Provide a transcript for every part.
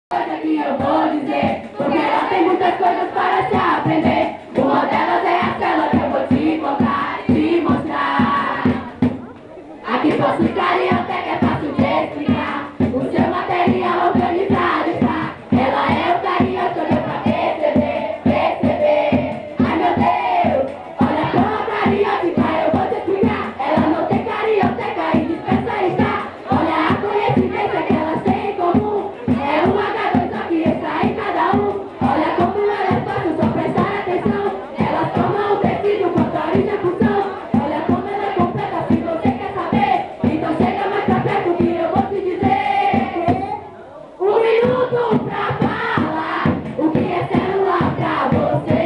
Coisa que eu vou dizer, porque ela tem muitas coisas para se aprender. Uma delas é a célula que eu vou te contar e te mostrar. Aqui posso ficar e até que é fácil de explicar. O seu material organizado está. Ela é o carinho que eu deu pra perceber, perceber. Ai meu Deus, olha como a cariótica eu vou te explicar. Ela não tem carioteca e dispensa está. Olha a coincidência que elas têm em comum. É um H2 só que está em cada um. Olha como ela é fácil, só prestar atenção. Elas formam o tecido com a execução. Olha como ela é completa, se você quer saber. Então chega mais pra perto que eu vou te dizer. Um minuto pra falar o que é célula pra você.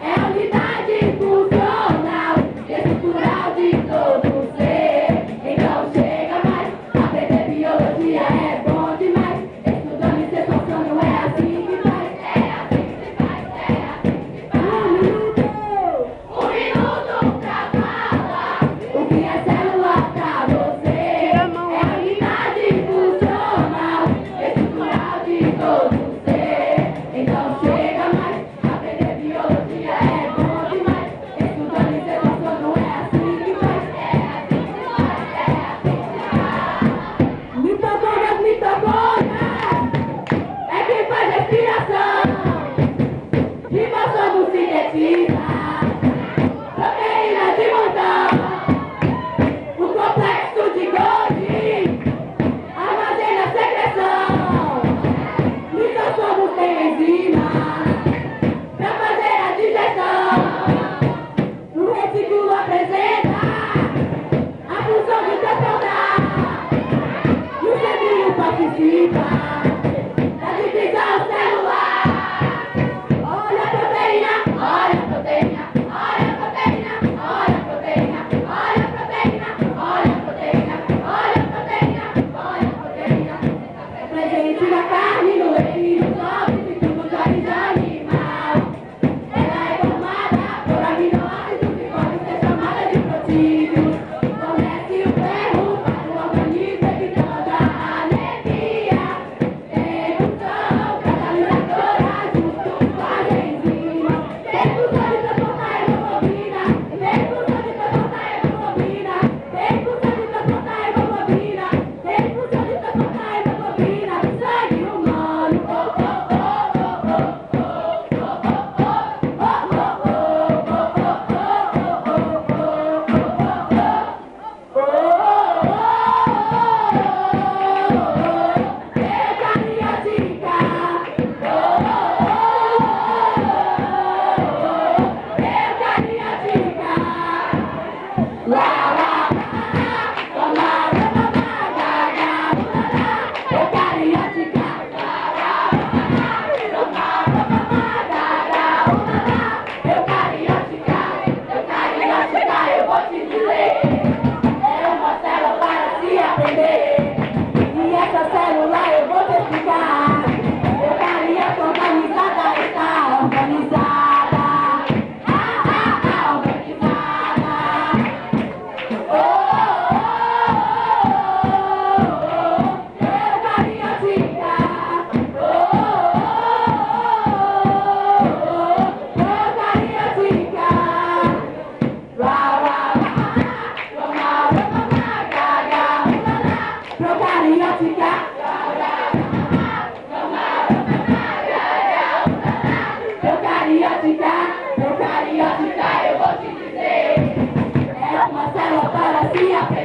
É a unidade funcional e estrutural de todo ser. Então chega mais, aprender biologia é bom demais. Estudando e ser sono é assim que faz. É assim que faz, é assim que faz. Um minuto pra falar o que é célula pra você. É a unidade funcional e estrutural de todo ser. Então chega mais, aprender biologia é bom demais. Estudando e ser sono é assim que faz. É assim que faz, é assim que faz. Mitocôndrias, mitocôndrias, é quem faz respiração. Ribossomos sintetiza proteína de montão. O complexo de Golgi armazena secreção. Lisossomos tem enzimas pra fazer a digestão. O retículo apresenta a função de transportar. E o cedilho participa da divisão celular. Olha a proteína, olha a proteína, olha a proteína, olha a proteína, olha a proteína, olha a proteína, olha a proteína, olha a proteína. É presente na carne, no leite, nos ovos e tudo de origem animal. Ela é formada por aminoácidos e pode ser chamada de protídeos. Fornece o ferro para o organismo, evitando a anemia. Tem função catalisadora junto com as enzimas. Tem função de transportar hemoglobina. Tem função de transportar hemoglobina. Tem função de transportar hemoglobina. Tem função de transportar hemoglobina do sangue humano. Oh, oh, oh, oh, oh, oh, oh, oh, eu vou te dizer, é uma célula para se aprender. E essa célula eu vou te explicar. Eucariote organizada está organizada. Organizada. Oh, eucariotica. Eucariotica. Procariótica. Procariótica, procariótica, eu vou te dizer. É uma célula para se aprender.